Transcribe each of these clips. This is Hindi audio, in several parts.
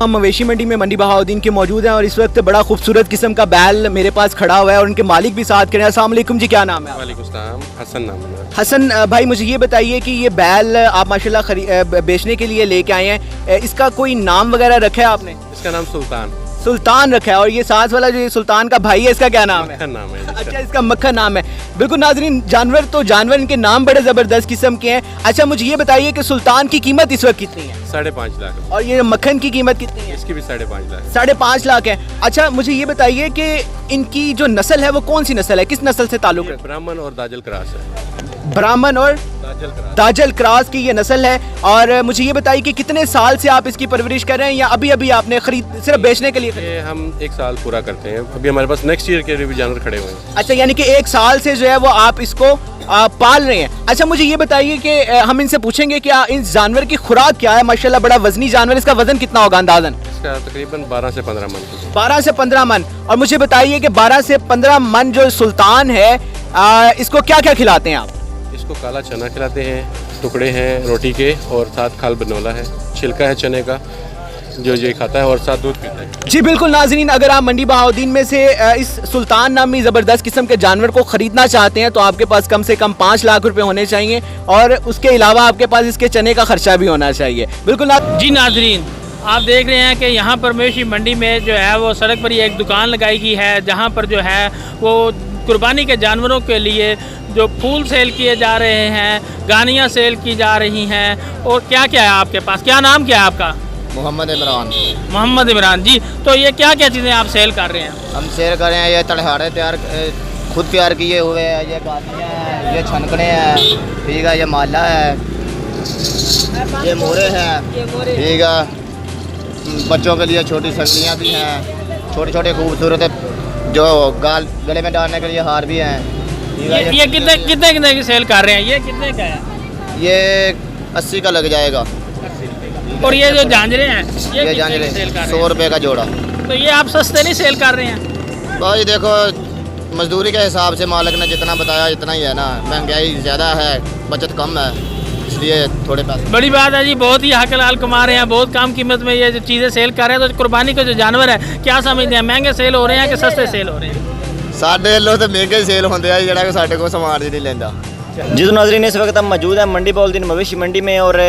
हम मवेशी मंडी में m.b.din के मौजूद हैं और इस वक्त बड़ा खूबसूरत किस्म का बैल मेरे पास खड़ा हुआ है और उनके मालिक भी साथ करें। अस्सलाम वालेकुम जी, क्या नाम है? वालेकुम सलाम, हसन नाम है। हसन भाई, मुझे ये बताइए कि ये बैल आप माशाल्लाह बेचने के लिए लेके आए हैं, इसका कोई नाम वगैरह रखा है आपने? इसका नाम सुल्तान रखा है। और ये साथ वाला जो ये सुल्तान का भाई है, इसका क्या नाम है? मक्खन नाम है। अच्छा, इसका मक्खन नाम है। बिल्कुल नाजरीन, जानवर तो जानवर, इनके नाम बड़े ज़बरदस्त किस्म के हैं। अच्छा, मुझे ये बताइए कि सुल्तान की कीमत इस वक्त कितनी है? 5.5 लाख। और ये मक्खन की कीमत कितनी है? इसकी भी 5.5 लाख। 5.5 लाख है। अच्छा, मुझे ये बताइए कि इनकी जो नस्ल है वो कौन सी नस्ल है, किस नस्ल से ताल्लुक है? ब्राह्मण और दाजल क्रॉस है। ब्राह्मण और दाजल क्रॉस की ये नस्ल है। और मुझे ये बताइए कि कितने साल से आप इसकी परवरिश कर रहे हैं या अभी अभी आपने खरीद सिर्फ बेचने के लिए? ये हम 1 साल पूरा करते हैं। अभी हमारे पास नेक्स्ट ईयर के लिए भी जानवर खड़े हुए हैं। अच्छा, यानी कि 1 साल से जो है वो आप इसको पाल रहे हैं। अच्छा, मुझे ये बताइए कि हम इनसे पूछेंगे कि इस जानवर की खुराक क्या है। माशाल्लाह बड़ा वजनी जानवर, इसका वजन कितना होगा अंदाजन? इसका तकरीबन 12 से 15 मन। 12 से 15 मन। और मुझे बताइए कि 12 से 15 मन जो सुल्तान है, इसको क्या क्या खिलाते हैं आप? इसको काला चना खिलाते हैं, टुकड़े हैं रोटी के, और साथ खाल बनोला है, छिलका है चने का जो ये खाता है, और साथ दूध पीता है। जी बिल्कुल नाजरीन, अगर आप m.b.din में से इस सुल्तान नामी ज़बरदस्त किस्म के जानवर को ख़रीदना चाहते हैं तो आपके पास कम से कम 5 लाख रुपए होने चाहिए और उसके अलावा आपके पास इसके चने का खर्चा भी होना चाहिए। बिल्कुल जी नाजरीन, आप देख रहे हैं कि यहाँ पर मवेशी मंडी में जो है वो सड़क पर ही एक दुकान लगाई गई है जहाँ पर जो है वो कुर्बानी के जानवरों के लिए जो फूल सेल किए जा रहे हैं, गानियाँ सेल की जा रही हैं, और क्या क्या है आपके पास? क्या नाम क्या है आपका? मोहम्मद इमरान जी। तो ये क्या क्या चीज़ें आप सेल कर रहे हैं? हम सेल कर रहे हैं, ये तलहारे खुद तैयार किए हुए हैं, ये गानियाँ हैं, ये छनकने हैं, ठीक है, ये माला है, ये मोरे हैं, ठीक है, बच्चों के लिए छोटी संगलियाँ भी हैं, छोटे छोटे खूबसूरत जो गले में डालने के लिए हार भी हैं। ये कितने की सेल कर रहे हैं? ये कितने का है? ये 80 का लग जाएगा। और ये जो झांझरे हैं, ये झांझरे 100 रुपये का जोड़ा। तो ये आप सस्ते नहीं सेल कर रहे हैं? भाई देखो, मजदूरी के हिसाब से मालिक ने जितना बताया इतना ही है ना, महंगाई ज़्यादा है, बचत कम है, इसलिए थोड़े पैसे। बड़ी बात है जी, बहुत ही हकलाल कमा रहे हैं, बहुत कम कीमत में ये जो चीज़ें सेल कर रहे हैं। तो कुर्बानी के जो जानवर है, क्या समझते हैं, महंगे सेल हो रहे हैं कि सस्ते सेल हो रहे हैं? साढ़े लो तो महंगे सेल होते हैं, जरा साढ़े को सामान ही नहीं लेंदा। जी तो नाज़रीन, इस वक्त हम मौजूद हैं m.b.din मवेशी मंडी में और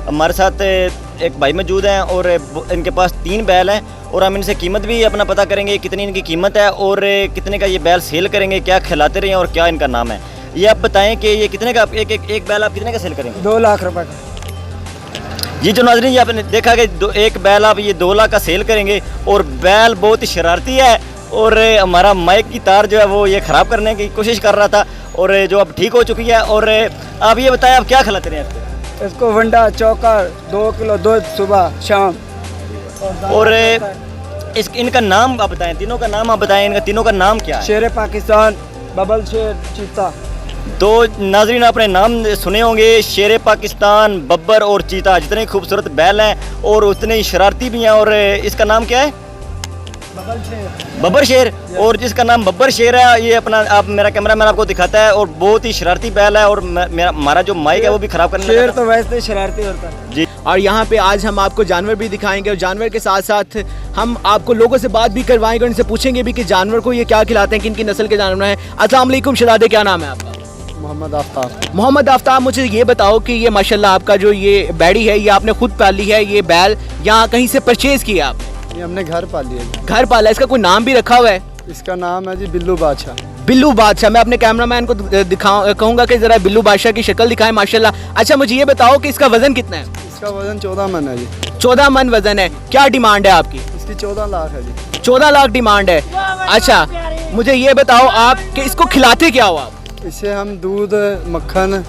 हमारे साथ एक भाई मौजूद हैं और इनके पास 3 बैल हैं और हम इनसे कीमत भी अपना पता करेंगे कितनी इनकी कीमत है और कितने का ये बैल सेल करेंगे, क्या खिलाते रहे हैं और क्या इनका नाम है। ये आप बताएं कि ये कितने का एक बैल आप कितने का सेल करेंगे? 2 लाख रुपए का। जी जो नाज़रीन, ये आपने देखा कि एक बैल आप ये 2 लाख का सेल करेंगे और बैल बहुत ही शरारती है और हमारा माइक की तार जो है वो ये ख़राब करने की कोशिश कर रहा था और जो अब ठीक हो चुकी है। और आप ये बताएं आप क्या खिलाते रहे हैं इसको? वंडा, चौकर, 2 किलो दूध सुबह शाम। और इनका नाम आप बताएं, तीनों का नाम आप बताएं, इनका तीनों का नाम क्या है? शेर पाकिस्तान, बबल शेर, चीता। तो नाजरीन, आपने नाम सुने होंगे, शेर पाकिस्तान, बब्बर और चीता, जितने खूबसूरत बैल हैं और उतने ही शरारती भी हैं। और इसका नाम क्या है? बब्बर शेर। और जिसका नाम बब्बर शेर है, ये अपना आप मेरा कैमरामैन आपको दिखाता है और बहुत ही शरारती बैल है और हमारा जो माइक है वो भी खराब करने शेर तो वैसे शरारती होता है जी। और यहाँ पे आज हम आपको जानवर भी दिखाएंगे और जानवर के साथ साथ हम आपको लोगों से बात भी करवाएंगे, उनसे पूछेंगे भी कि जानवर को ये क्या खिलाते हैं, किन की नस्ल के जानवर हैं। अस्सलाम वालेकुम शहजादे, क्या नाम है आपका? मोहम्मद आफ्ताब। मुझे ये बताओ कि ये माशाल्लाह आपका जो ये बैड़ी है, ये आपने खुद पाली है, ये बैल यहाँ कहीं से परचेज किया आपने? ये हमने घर पाली है। घर पाला है। इसका कोई नाम भी रखा हुआ है? इसका नाम है जी बिल्लू बादशाह। बिल्लू बादशाह। मैं अपने कैमरामैन को कहूँगा कि जरा बिल्लू बादशाह की शक्ल दिखाएं, माशाल्लाह। अच्छा, मुझे ये बताओ कि इसका वजन कितना है? इसका वजन 14 मन है जी। 14 मन वजन है। क्या डिमांड है आपकी? इसकी 14 लाख है जी। 14 लाख डिमांड है। अच्छा, मुझे ये बताओ आप कि इसको खिलाते क्या हो आप? इसे हम दूध, मक्खन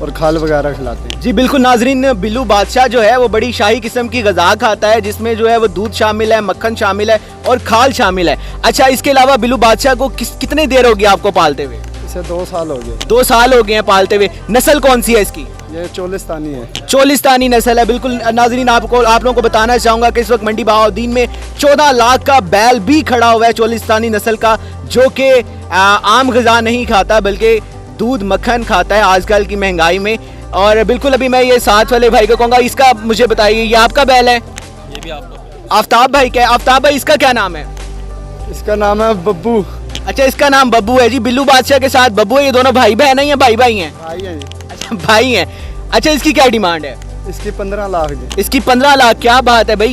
और खाल वगैरह खिलाते हैं। जी बिल्कुल नाजरीन, बिल्लू बादशाह जो है वो बड़ी शाही किस्म की गज़ा खाता है जिसमें जो है वो दूध शामिल है, मक्खन शामिल है और खाल शामिल है। अच्छा, इसके अलावा बिल्लू बादशाह को कितने देर होगी आपको पालते हुए? इसे 2 साल हो गए। 2 साल हो गए हैं पालते हुए। नस्ल कौन सी है इसकी? ये चोलिस्तानी है। चोलिस्तानी नस्ल है। बिल्कुल नाजरीन, आप लोगों को बताना चाहूँगा कि इस वक्त m.b.din में 14 लाख का बैल भी खड़ा हुआ है चोलिस्तानी नस्ल का, जो कि आम गज़ा नहीं खाता बल्कि दूध मक्खन खाता है आजकल की महंगाई में। और बिल्कुल अभी मैं ये साथ वाले भाई को कहूँगा, इसका मुझे बताइए, ये आपका बैल है? ये भी आपका। आफ्ताब भाई क्या है? आफ्ताब भाई इसका क्या नाम है? इसका नाम है बब्बू। अच्छा इसका नाम बब्बू है जी। बिल्लू बादशाह के साथ बब्बू है, ये दोनों भाई बहन है या भाई भाई हैं? भाई है जी। अच्छा भाई हैं। अच्छा इसकी क्या डिमांड है? इसकी 15 लाख जी। इसकी 15 लाख। क्या बात है भाई,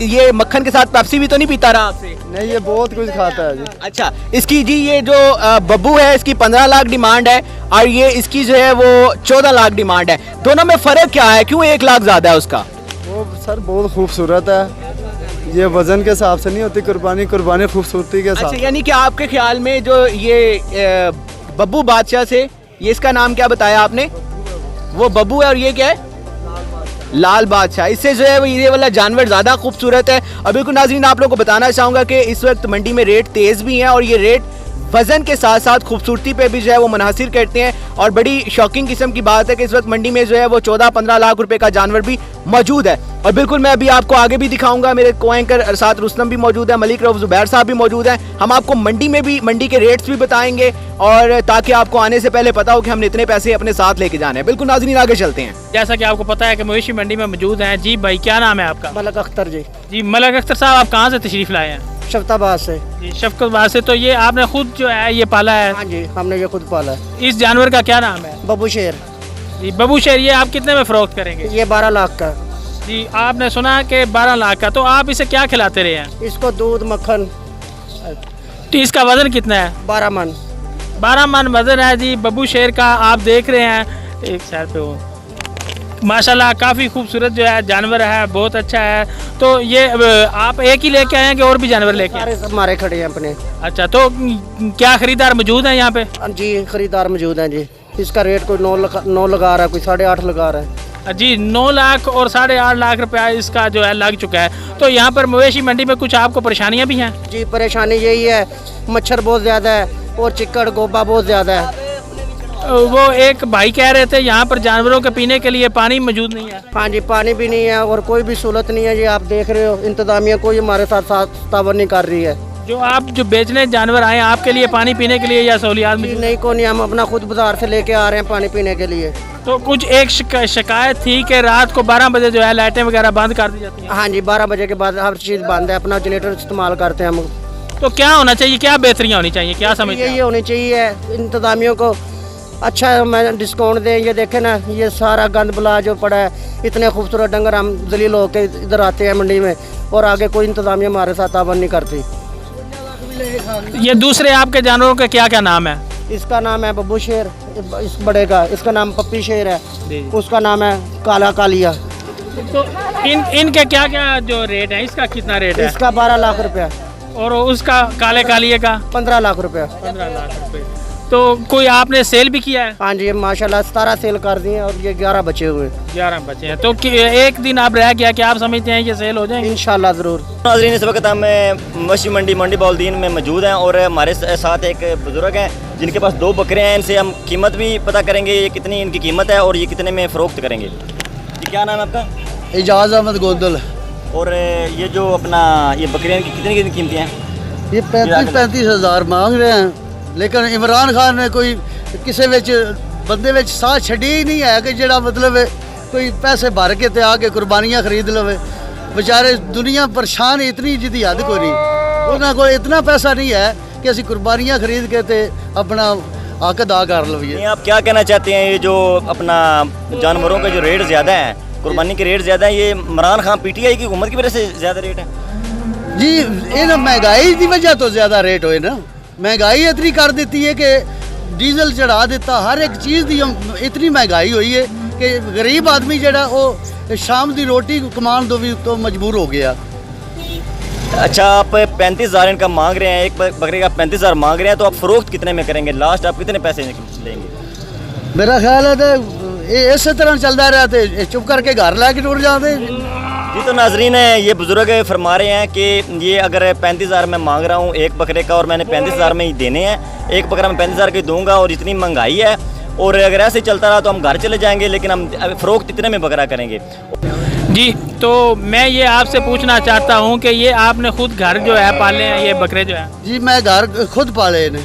ये मक्खन के साथ पेप्सी भी तो नहीं पीता रहा आपसे? नहीं, ये बहुत कुछ खाता है जी। अच्छा इसकी जी ये जो बब्बू है इसकी 15 लाख डिमांड है और ये इसकी जो है वो 14 लाख डिमांड है। दोनों में फ़र्क क्या है, क्यों 1 लाख ज़्यादा है उसका? वो सर बहुत खूबसूरत है, ये वजन के हिसाब से नहीं होती कुर्बानी, कुर्बानी खूबसूरती के अच्छा साथ। यानी कि आपके ख्याल में जो ये बब्बू बादशाह से, ये इसका नाम क्या बताया आपने? वो बब्बू है और ये क्या है? लाल बादशाह। इससे जो है वो ये वाला जानवर ज़्यादा खूबसूरत है। और बिल्कुल नाज़रीन आप लोगों को बताना चाहूँगा कि इस वक्त मंडी में रेट तेज़ भी हैं और ये रेट वज़न के साथ साथ खूबसूरती पे भी जो है वो मुनहसिर करते हैं। और बड़ी शॉकिंग किस्म की बात है कि इस वक्त मंडी में जो है वो 14-15 लाख रुपए का जानवर भी मौजूद है। और बिल्कुल मैं अभी आपको आगे भी दिखाऊंगा, मेरे को एंकर साथ रस्तम भी मौजूद है, मलिक रऊफ ज़ुबैर साहब भी मौजूद हैं। हम आपको मंडी के रेट्स भी बताएंगे और ताकि आपको आने से पहले पता हो कि हमने इतने पैसे अपने साथ लेके जाने हैं। बिल्कुल नाज़रीन आगे चलते हैं। जैसा कि आपको पता है कि मवेशी मंडी में मौजूद हैं। जी भाई क्या नाम है आपका? मलक अख्तर जी। जी मलक अख्तर साहब, आप कहाँ से तशरीफ़ लाए हैं? शफ्ताबाद से। जी शफकतबाद से। तो ये आपने खुद जो है ये पाला है? हाँ जी, हमने ये खुद पाला है। इस जानवर का क्या नाम है? बब्बू शेर। जी बब्बू शेर। ये आप कितने में फ़रोख्त करेंगे? ये 12 लाख का। जी आपने सुना कि 12 लाख का। तो आप इसे क्या खिलाते रहे हैं? इसको दूध मक्खन। तो इसका वज़न कितना है? 12 मन। 12 मन वज़न है जी बब्बू शेर का। आप देख रहे हैं एक साइड पे वो माशाल्लाह काफ़ी खूबसूरत जो है जानवर है, बहुत अच्छा है। तो ये आप एक ही लेके आए हैं कि और भी जानवर लेके आए? सारे सब हमारे खड़े हैं अपने। अच्छा तो क्या ख़रीदार मौजूद हैं यहाँ पे? जी खरीदार मौजूद हैं जी। इसका रेट कोई 9 लगा रहा है, कोई 8.5 लगा रहा है जी। 9 लाख और 8.5 लाख रुपया इसका जो है लग चुका है। तो यहाँ पर मवेशी मंडी में कुछ आपको परेशानियाँ भी हैं? जी परेशानी यही है, मच्छर बहुत ज़्यादा है और चिक्कड़ गोबा बहुत ज़्यादा है। वो एक भाई कह रहे थे यहाँ पर जानवरों के पीने के लिए पानी मौजूद नहीं है। हाँ जी, पानी भी नहीं है और कोई भी सहूलत नहीं है जी। आप देख रहे हो इंतजामिया कोई हमारे साथ तावन नहीं कर रही है। जो बेचने जानवर आए आपके लिए पानी पीने के लिए या सहूलियात मौजूद? नहीं को नहीं, हम अपना खुद बाजार से लेके आ रहे हैं पानी पीने के लिए। तो कुछ एक शिकायत थी कि रात को 12 बजे जो है लाइटें वगैरह बंद कर दी जाती हैं? हाँ जी, 12 बजे के बाद हर चीज़ बंद है, अपना जनरेटर इस्तेमाल करते हैं हम। तो क्या होना चाहिए, क्या बेहतरियाँ होनी चाहिए, क्या समझते हैं? यही होनी चाहिए इंतजामियों को अच्छा मैं डिस्काउंट दें। ये देखें ना, ये सारा गंद बुला जो पड़ा है, इतने खूबसूरत डंगर हम जलील होकर इधर आते हैं मंडी में और आगे कोई इंतजामिया हमारे साथ तावन नहीं करती। ये दूसरे आपके जानवरों का क्या क्या नाम है? इसका नाम है बब्बू शेर, इस बड़े का इसका नाम पप्पी शेर है, उसका नाम है काला कालिया। तो इनके क्या क्या जो रेट है, इसका कितना रेट है? इसका 12 लाख रुपया और उसका काले कालिए का 15 लाख रुपया। 15 लाख रुपए। तो कोई आपने सेल भी किया है? हाँ जी माशाल्लाह 17 सेल कर दिए और ये 11 बचे हुए। 11 बचे हैं। तो एक दिन आप रह गया, क्या आप समझते हैं ये सेल हो जाएंगे? इंशाल्लाह ज़रूर। नाज़रीन इस वक्त हम मवैशी मंडी m.b.din में मौजूद हैं और हमारे साथ एक बुज़ुर्ग हैं जिनके पास 2 बकरे हैं। इनसे हम कीमत भी पता करेंगे, ये कितनी इनकी कीमत है और ये कितने में फ़रोख्त करेंगे। जी क्या नाम है आपका? एजाज अहमद गोदल। और ये जो अपना ये बकरियाँ की कितनी कीमतें हैं? ये 35 हज़ार मांग रहे हैं, लेकिन इमरान खान ने कोई किसी बंदे विच साह छड्डी ही नहीं है कि जेड़ा मतलब कोई पैसे भर के ते आके कुर्बानियाँ खरीद लवे। बेचारे दुनिया परेशान, इतनी जिदी हद कोई नहीं, उन्होंने कोई इतना पैसा नहीं है कि असी कुर्बानियाँ खरीद के ते अपना हक अदा कर लवीए। आप क्या कहना चाहते हैं, ये जो अपना जानवरों के जो रेट ज़्यादा है, कुर्बानी के रेट ज़्यादा है, ये इमरान खान PTI की हुकूमत की वजह से ज़्यादा रेट है? जी ये ना महंगाई की वजह तो ज़्यादा रेट होए ना, महंगाई इतनी कर देती है कि डीजल चढ़ा देता, हर एक चीज़ की इतनी महंगाई हुई है कि गरीब आदमी जड़ा वो शाम की रोटी कमान दो भी तो मजबूर हो गया। अच्छा आप 35,000 इनका मांग रहे हैं, एक बकरे का 35,000 मांग रहे हैं, तो आप फ़रोख्त कितने में करेंगे? लास्ट आप कितने पैसे लेंगे? मेरा ख्याल है तो ये इस तरह चलता रहा तो चुप करके घर लेके टुर जाते। जी तो नाजरीन है, ये बुज़ुर्ग फरमा रहे हैं कि ये अगर 35,000 मैं मांग रहा हूँ एक बकरे का और मैंने 35,000 में ही देने हैं, एक बकरा मैं 35,000 के दूंगा और इतनी महंगाई है और अगर ऐसे चलता रहा तो हम घर चले जाएंगे, लेकिन हम फ़रोख्त इतने में बकरा करेंगे। जी तो मैं ये आपसे पूछना चाहता हूँ कि ये आपने खुद घर जो है पाले हैं ये बकरे जो है? जी मैं घर खुद पाले ने।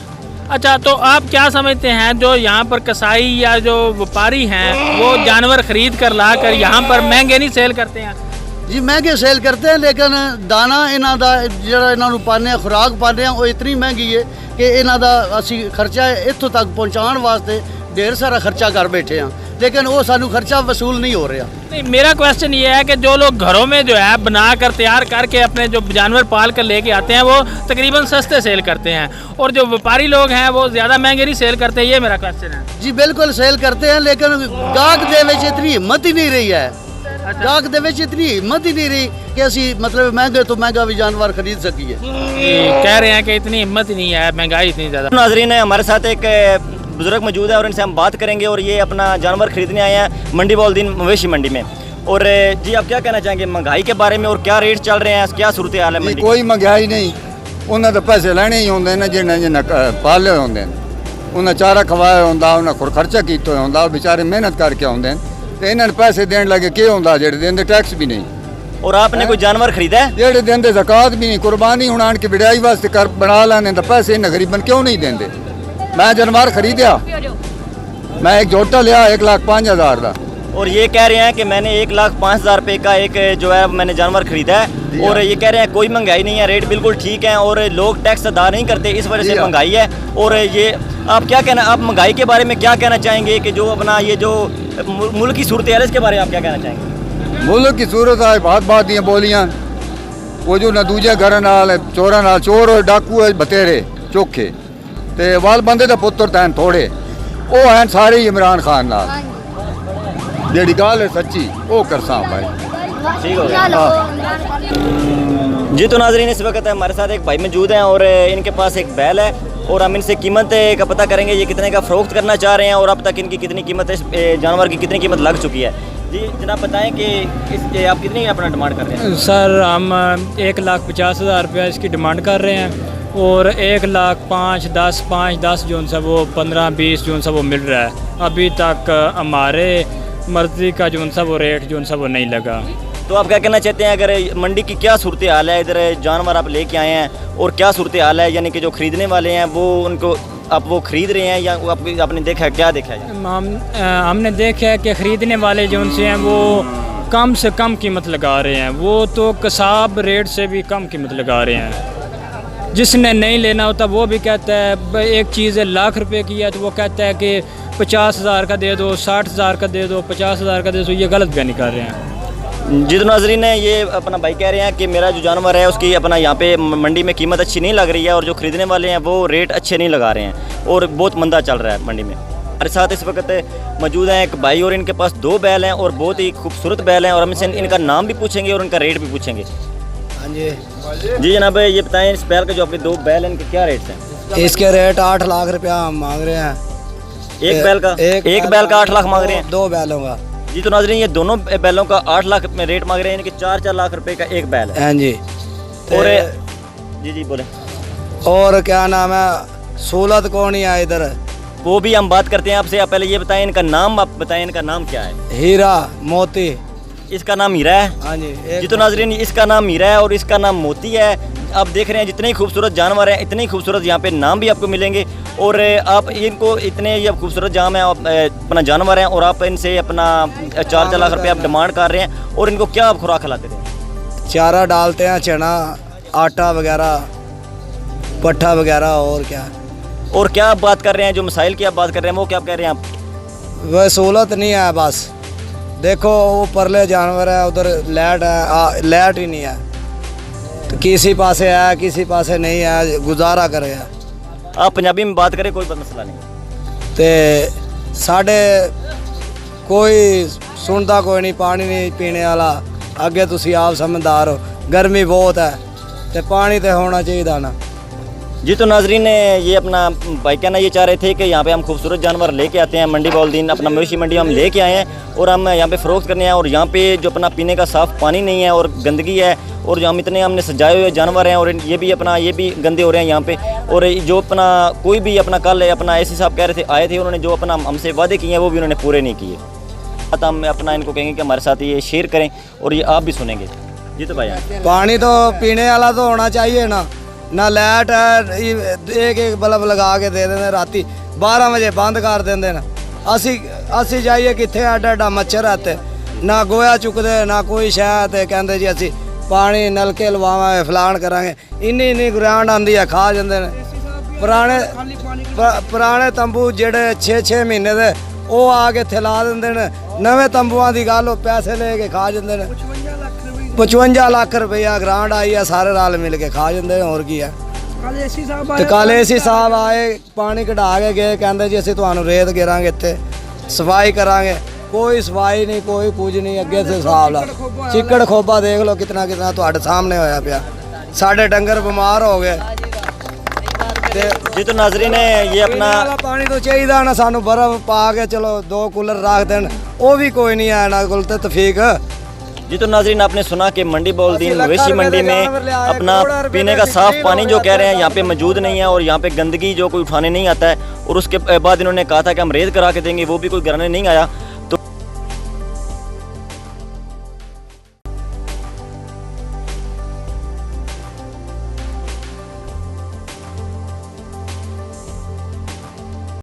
अच्छा तो आप क्या समझते हैं जो यहाँ पर कसाई या जो व्यापारी हैं वो जानवर खरीद कर ला कर यहाँ पर महंगे नहीं सेल करते हैं? जी महंगे सेल करते हैं, लेकिन दाना इन्हां दा ਜਿਹੜਾ ਇਹਨਾਂ ਨੂੰ ਪਾਉਂਦੇ ਆ, ਖੁਰਾਕ ਪਾਉਂਦੇ ਆ, ਉਹ ਇਤਨੀ ਮਹਿੰਗੀ ਹੈ ਕਿ ਇਹਨਾਂ ਦਾ ਅਸੀਂ ਖਰਚਾ ਇੱਥੋਂ ਤੱਕ ਪਹੁੰਚਾਉਣ ਵਾਸਤੇ ढेर सारा खर्चा कर बैठे हैं, लेकिन वो सानू खर्चा वसूल नहीं हो रहा। नहीं, मेरा क्वेश्चन ये है कि जो लोग घरों में जो है बना कर तैयार करके अपने जो जानवर पाल कर लेके आते हैं वो तकरीबन सस्ते सेल करते हैं, और जो व्यापारी लोग हैं वो ज़्यादा महंगे नहीं सेल करते, ये मेरा क्वेश्चन है। जी बिल्कुल सेल करते हैं, लेकिन गाहक दे विच इतनी हिम्मत ही नहीं रही है, गाहक दे विच इतनी हिम्मत ही नहीं रही कि असी मतलब महंगे तो महंगा भी जानवर खरीद सकिए। कह रहे हैं कि इतनी हिम्मत ही नहीं है, महंगाई इतनी ज़्यादा। नाजरीन है, हमारे साथ एक बुजुर्ग मौजूद है और इनसे हम बात करेंगे, और ये अपना जानवर खरीदने आए हैं मंडी m.b.din मवेशी मंडी में। और जी आप क्या कहना चाहेंगे महंगाई के बारे में, और क्या रेट चल रहे हैं, क्या सूरत हाल है मंडी? कोई महंगाई नहीं, उन्हें तो पैसे लेने ही होंगे ना, जिन्हें पाले होंगे, उन्हें चारा खवाया होंगे, उन्हें खुद खर्चा किया होंगे, बेचारे मेहनत करके आते हैं, तो इन्हें पैसे देने लगे क्या होंगे, जेडे देंगे टैक्स भी नहीं। और आपने कोई जानवर खरीदा है? जेडे देंगे ज़कात भी नहीं, कुर्बानी हूँ आन की बिड़ाई वास्ते कर बना लेने, तो पैसे इन्हें गरीबन क्यों नहीं देंगे? मैं जानवर खरीदा, मैं एक जोटा लिया 1,05,000 का। और ये कह रहे हैं कि मैंने 1,05,000 रुपये का एक जो है मैंने जानवर खरीदा है, और ये कह रहे हैं कोई महंगाई नहीं है, रेट बिल्कुल ठीक है, और लोग टैक्स अदा नहीं करते, इस वजह से महंगाई है। और ये आप क्या कहना, आप महंगाई के बारे में क्या कहना चाहेंगे कि जो अपना ये जो मुल्क की सूरत है इसके बारे में आप क्या कहना चाहेंगे? मुल्क की सूरत है, बात दियाँ बोलियाँ, वो जो न दूजे घर नाल चोरा नाल चोर और डाकू है बतेरे चोखे, ते वाल बंदे दे पुत्र तैन थोड़े, वो हैं सारे ही इमरान खान नाल, जेड़ी गल है सच्ची वो करसा भाई। ठीक हो गया जी। तो नाजरीन इस वक्त हमारे साथ एक भाई मौजूद हैं, और इनके पास एक बैल है, और हम इनसे कीमत का पता करेंगे, ये कितने का फ़रोख्त करना चाह रहे हैं, और अब तक इनकी कितनी कीमत है, जानवर की कितनी कीमत लग चुकी है। जी जनाब बताएं कि इसके आप कितनी अपना डिमांड कर रहे हैं? सर हम 1,50,000 रुपया इसकी डिमांड कर रहे हैं, और 1,05,000, 10, 5, 10 जो सा वो 15, 20 जो सा वो मिल रहा है। अभी तक हमारे मर्ज़ी का जो सा वो रेट जो सा वो नहीं लगा। तो आप क्या कहना चाहते हैं, अगर मंडी की क्या सूरत हाल है, इधर जानवर आप लेके आए हैं, और क्या सूरत हाल है, यानी कि जो ख़रीदने वाले हैं वो उनको आप वो ख़रीद रहे हैं, या आपने देखा है, क्या देखा है? हमने देखा है कि ख़रीदने वाले जो उनसे हैं वो कम से कम कीमत लगा रहे हैं, वो तो कसाब रेट से भी कम कीमत लगा रहे हैं। जिसने नहीं लेना होता वो भी कहता है एक चीज़ है लाख रुपए की है, तो वो कहता है कि 50,000 का दे दो, 60,000 का दे दो, 50,000 का दे दो, ये गलत बयानी कर रहे हैं। जी तो नाजरीन है, ये अपना भाई कह रहे हैं कि मेरा जो जानवर है उसकी अपना यहाँ पे मंडी में कीमत अच्छी नहीं लग रही है, और जो ख़रीदने वाले हैं वो रेट अच्छे नहीं लगा रहे हैं, और बहुत मंदा चल रहा है मंडी में। हमारे साथ इस वक्त मौजूद हैं एक भाई, और इनके पास 2 बैल हैं, और बहुत ही खूबसूरत बैल हैं, और हम इनसे इनका नाम भी पूछेंगे और इनका रेट भी पूछेंगे। हाँ जी जी जनाब ये बताएं, इस बैल के जो आपके 2 बैल हैं इनके क्या रेट्स हैं? इसके रेट 8 लाख रुपया हम मांग रहे हैं। एक बैल का? एक बैल का 8 लाख मांग रहे हैं? 2 बैलों का। जी तो नाज़रीन ये दोनों बैलों का 8 लाख में रेट मांग रहे हैं, इनके 4-4 लाख रुपए का एक बैल है। हाँ जी। और जी बोले। और क्या नाम है, सहूलत कौन ही है इधर? वो भी हम बात करते हैं आपसे। आप पहले ये बताएं इनका नाम, आप बताएं इनका नाम क्या है? हीरा मोती। इसका नाम हीरा है? हाँ जी। जी तो नाज़रीन इसका नाम हीरा है और इसका नाम मोती है। आप देख रहे हैं जितने खूबसूरत जानवर हैं, इतने खूबसूरत यहाँ पे नाम भी आपको मिलेंगे, और आप इनको इतने ये खूबसूरत जाम है अपना जानवर हैं, और आप इनसे अपना 4-4 लाख रुपये आप डिमांड कर रहे हैं। और इनको क्या आप खुराक खिलाते थे? चारा डालते हैं, चना, आटा वगैरह, पट्ठा वगैरह, और क्या। और क्या आप बात कर रहे हैं, जो मसाइल की आप बात कर रहे हैं वो क्या कह रहे हैं आप? वह सहूलत नहीं है, बस देखो वो परले जानवर है, उधर लाइट है, लाइट ही नहीं है, तो किसी पासे है किसी पासे नहीं है, गुजारा करेगा। आप पंजाबी में बात करें कोई मसला नहीं, तो साढ़े कोई सुनता कोई नहीं, पानी नहीं पीने वाला। अगे तुसी आप समझदार हो, गर्मी बहुत है, तो पानी तो होना चाहिए ना। जी तो नाजरीन ये अपना भाई कहना ये चाह रहे थे कि यहाँ पे हम खूबसूरत जानवर लेके आते हैं मंडी m.b.din, अपना मवेशी मंडी हम लेके आए हैं, और हम यहाँ पे फ़रोख्त करने हैं। और यहाँ पे जो अपना पीने का साफ़ पानी नहीं है और गंदगी है, और जो हम इतने हमने सजाए हुए जानवर हैं, और ये भी गंदे हो रहे हैं यहाँ पे। और जो अपना कोई भी अपना कल अपना ऐसे साहब कह रहे थे आए थे, उन्होंने जो अपना हमसे वादे किए हैं वो भी उन्होंने पूरे नहीं किए। हम अपना इनको कहेंगे कि हमारे साथ ये शेयर करें, और ये आप भी सुनेंगे। जी तो भाई पानी तो पीने वाला तो होना चाहिए ना लाइट है, एक बल्ब लगा के दे देंगे, राती 12 बजे बंद कर देंगे ना। असी जाइए कितने एडा एडा मच्छर रहते, ਨਾ ਗੋਇਆ ਚੁੱਕਦੇ ਨਾ ਕੋਈ ਸ਼ਾਇਦ ਤੇ ਕਹਿੰਦੇ ਜੀ ਅਸੀਂ ਪਾਣੀ ਨਲਕੇ ਲਵਾਵਾਂਗੇ ਫਲਾਣ ਕਰਾਂਗੇ। ਇੰਨੀ ਗ੍ਰਾਂਡ ਆਉਂਦੀ ਹੈ ਖਾ ਜਾਂਦੇ ਨੇ। ਪੁਰਾਣੇ ਤੰਬੂ ਜਿਹੜੇ 6 ਮਹੀਨੇ ਦੇ ਉਹ ਆ ਕੇ ਇੱਥੇ ਲਾ ਦਿੰਦੇ ਨੇ। ਨਵੇਂ ਤੰਬੂਆਂ ਦੀ ਗੱਲ ਉਹ ਪੈਸੇ ਲੈ ਕੇ ਖਾ ਜਾਂਦੇ ਨੇ। 55 ਲੱਖ ਰੁਪਈਆ ਗ੍ਰਾਂਡ ਆਈ ਹੈ, ਸਾਰੇ ਰਲ ਮਿਲ ਕੇ ਖਾ ਜਾਂਦੇ ਨੇ। ਹੋਰ ਕੀ ਹੈ। ਤੇ ਕੱਲ ਏਸੀ ਸਾਹਿਬ ਆਏ, ਪਾਣੀ ਕਢਾ ਕੇ ਗਏ, ਕਹਿੰਦੇ ਜੀ ਅਸੀਂ ਤੁਹਾਨੂੰ ਰੇਤ ਗਿਰਾਂਗੇ, ਇੱਥੇ ਸਫਾਈ ਕਰਾਂਗੇ। ਕੋਈ ਸਫਾਈ ਨਹੀਂ, ਕੋਈ ਕੁਝ ਨਹੀਂ। ਅੱਗੇ से ਹਿਸਾਬ ਲਾ ਚਿੱਕੜ ਖੋਬਾ ਦੇਖ ਲਓ ਕਿਤਨਾ ਤੁਹਾਡੇ ਸਾਹਮਣੇ ਹੋਇਆ ਪਿਆ। ਸਾਡੇ ਡੰਗਰ ਬਿਮਾਰ ਹੋ ਗਏ। जी तो नाजरीन है ये अपना ਪਾਣੀ ਤੋਂ ਚਾਹੀਦਾ ਨਾ ਸਾਨੂੰ ਬਰਫ਼ ਪਾ ਕੇ ਚਲੋ 2 ਕੂਲਰ ਰੱਖ ਦੇਣ, ਉਹ भी कोई नहीं है ना कोल ते तफीक। जी तो नाजरीन आपने सुना कि m.b.din मवेशी मंडी में अपना पीने का साफ़ पानी जो कह रहे हैं यहाँ पे मौजूद नहीं है और यहाँ पे गंदगी जो कोई उठाने नहीं आता है। और उसके बाद इन्होंने कहा था कि हम रेत करा के देंगे, वो भी कोई कराने नहीं आया।